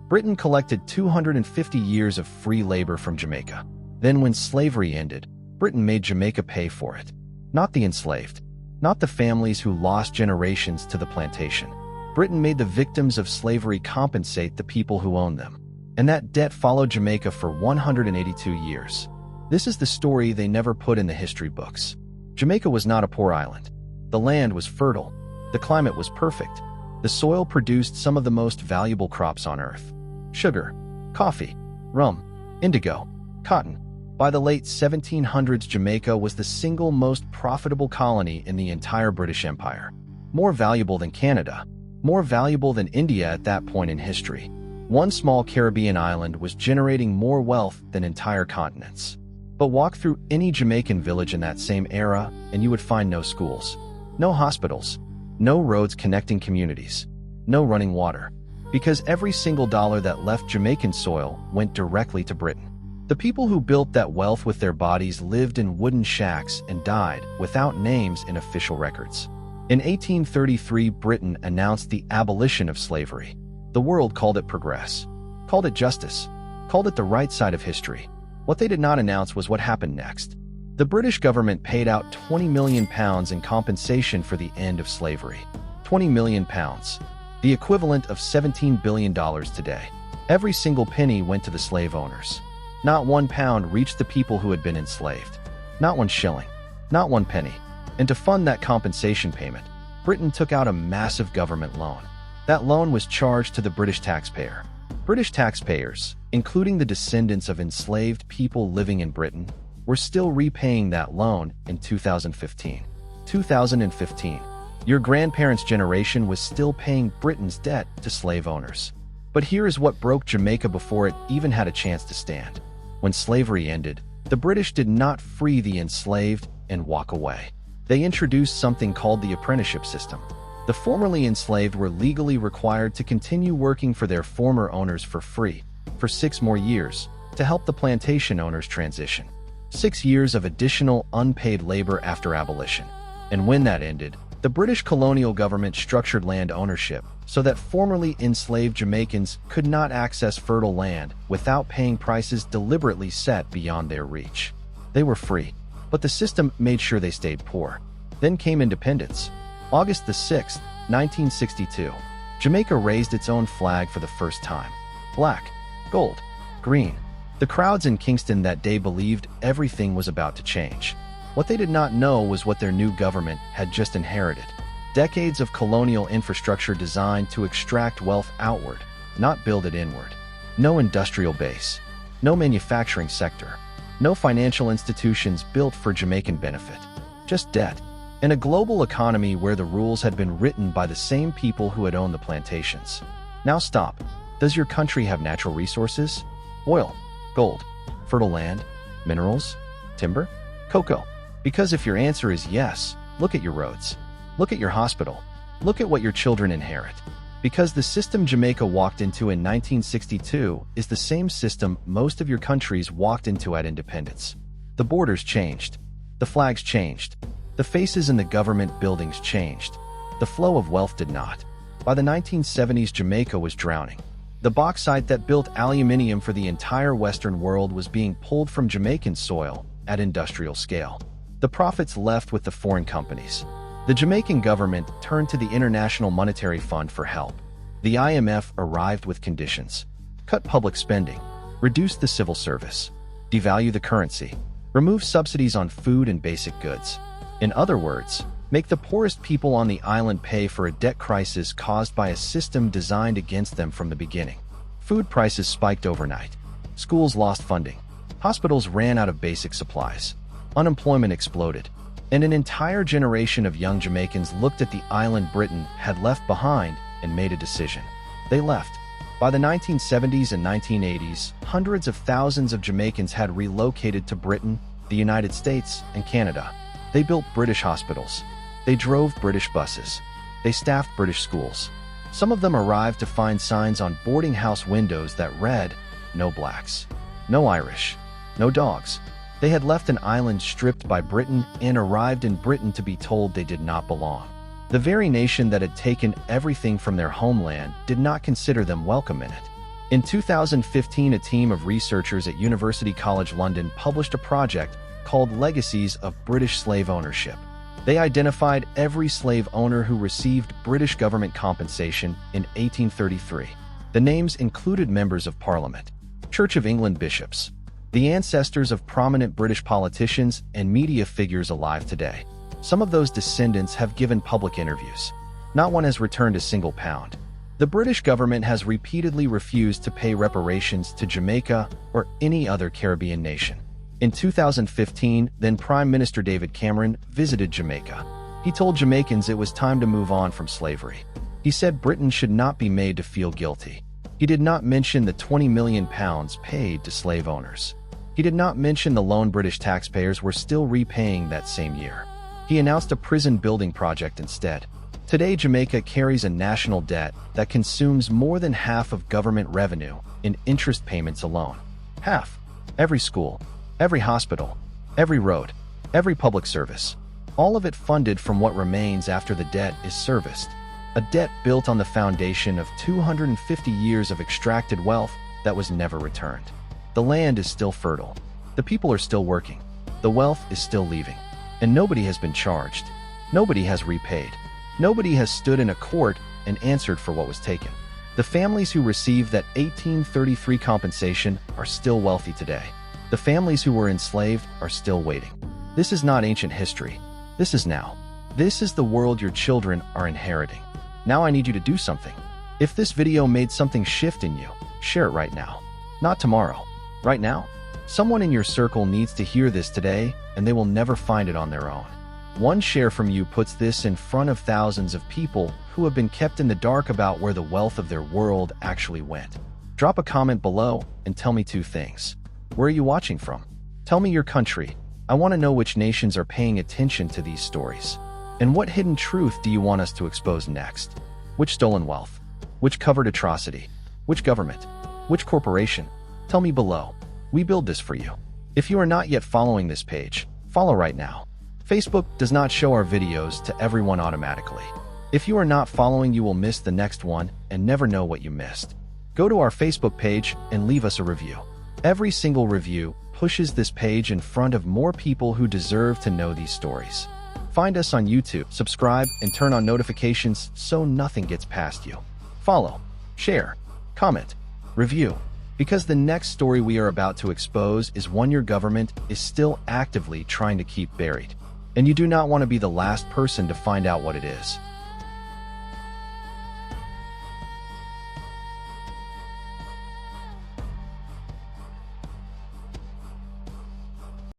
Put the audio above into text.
Britain collected 250 years of free labor from Jamaica. Then when slavery ended, Britain made Jamaica pay for it. Not the enslaved. Not the families who lost generations to the plantation. Britain made the victims of slavery compensate the people who owned them. And that debt followed Jamaica for 182 years. This is the story they never put in the history books. Jamaica was not a poor island. The land was fertile. The climate was perfect. The soil produced some of the most valuable crops on earth. Sugar, coffee, rum, indigo, cotton. By the late 1700s, Jamaica was the single most profitable colony in the entire British Empire. More valuable than Canada. More valuable than India at that point in history. One small Caribbean island was generating more wealth than entire continents. But walk through any Jamaican village in that same era, and you would find no schools, no hospitals, no roads connecting communities, no running water. Because every single dollar that left Jamaican soil went directly to Britain. The people who built that wealth with their bodies lived in wooden shacks and died without names in official records. In 1833, Britain announced the abolition of slavery. The world called it progress, called it justice, called it the right side of history. What they did not announce was what happened next. The British government paid out £20 million in compensation for the end of slavery. £20 million, the equivalent of $17 billion today. Every single penny went to the slave owners. Not £1 reached the people who had been enslaved. Not 1 shilling, not 1 penny. And to fund that compensation payment, Britain took out a massive government loan. That loan was charged to the British taxpayer. British taxpayers, including the descendants of enslaved people living in Britain, were still repaying that loan in 2015. 2015. Your grandparents' generation was still paying Britain's debt to slave owners. But here is what broke Jamaica before it even had a chance to stand. When slavery ended, the British did not free the enslaved and walk away. They introduced something called the apprenticeship system. The formerly enslaved were legally required to continue working for their former owners for free for 6 more years to help the plantation owners transition. 6 years of additional unpaid labor after abolition. And when that ended, the British colonial government structured land ownership so that formerly enslaved Jamaicans could not access fertile land without paying prices deliberately set beyond their reach. They were free, but the system made sure they stayed poor. Then came independence. August the 6th, 1962. Jamaica raised its own flag for the first time. Black, gold, green. The crowds in Kingston that day believed everything was about to change. What they did not know was what their new government had just inherited. Decades of colonial infrastructure designed to extract wealth outward, not build it inward. No industrial base. No manufacturing sector. No financial institutions built for Jamaican benefit. Just debt. In a global economy where the rules had been written by the same people who had owned the plantations. Now stop. Does your country have natural resources? Oil, gold, fertile land, minerals, timber, cocoa? Because if your answer is yes, look at your roads. Look at your hospital. Look at what your children inherit. Because the system Jamaica walked into in 1962 is the same system most of your countries walked into at independence. The borders changed. The flags changed. The faces in the government buildings changed. The flow of wealth did not. By the 1970s, Jamaica was drowning. The bauxite that built aluminium for the entire Western world was being pulled from Jamaican soil at industrial scale. The profits left with the foreign companies. The Jamaican government turned to the International Monetary Fund for help. The IMF arrived with conditions. Cut public spending. Reduce the civil service. Devalue the currency. Remove subsidies on food and basic goods. In other words, make the poorest people on the island pay for a debt crisis caused by a system designed against them from the beginning. Food prices spiked overnight. Schools lost funding. Hospitals ran out of basic supplies. Unemployment exploded. And an entire generation of young Jamaicans looked at the island Britain had left behind and made a decision. They left. By the 1970s and 1980s, hundreds of thousands of Jamaicans had relocated to Britain, the United States, and Canada. They built British hospitals. They drove British buses. They staffed British schools. Some of them arrived to find signs on boarding house windows that read, "No blacks, no Irish, no dogs." They had left an island stripped by Britain and arrived in Britain to be told they did not belong. The very nation that had taken everything from their homeland did not consider them welcome in it. In 2015, a team of researchers at University College London published a project called Legacies of British Slave Ownership. They identified every slave owner who received British government compensation in 1833. The names included members of Parliament, Church of England bishops, the ancestors of prominent British politicians and media figures alive today. Some of those descendants have given public interviews. Not one has returned a single pound. The British government has repeatedly refused to pay reparations to Jamaica or any other Caribbean nation. In 2015, then Prime Minister David Cameron visited Jamaica. He told Jamaicans it was time to move on from slavery. He said Britain should not be made to feel guilty. He did not mention the £20 million paid to slave owners. He did not mention the loan British taxpayers were still repaying that same year. He announced a prison building project instead. Today, Jamaica carries a national debt that consumes more than half of government revenue in interest payments alone. Half. Every school, every hospital, every road, every public service. All of it funded from what remains after the debt is serviced. A debt built on the foundation of 250 years of extracted wealth that was never returned. The land is still fertile. The people are still working. The wealth is still leaving. And nobody has been charged. Nobody has repaid. Nobody has stood in a court and answered for what was taken. The families who received that 1833 compensation are still wealthy today. The families who were enslaved are still waiting. This is not ancient history. This is now. This is the world your children are inheriting. Now I need you to do something. If this video made something shift in you, share it right now. Not tomorrow. Right now. Someone in your circle needs to hear this today, and they will never find it on their own. One share from you puts this in front of thousands of people who have been kept in the dark about where the wealth of their world actually went. Drop a comment below and tell me two things. Where are you watching from? Tell me your country. I want to know which nations are paying attention to these stories. And what hidden truth do you want us to expose next? Which stolen wealth? Which covered atrocity? Which government? Which corporation? Tell me below. We build this for you. If you are not yet following this page, follow right now. Facebook does not show our videos to everyone automatically. If you are not following, you will miss the next one and never know what you missed. Go to our Facebook page and leave us a review. Every single review pushes this page in front of more people who deserve to know these stories. Find us on YouTube, subscribe, and turn on notifications so nothing gets past you. Follow, share, comment, review. Because the next story we are about to expose is one your government is still actively trying to keep buried. And you do not want to be the last person to find out what it is.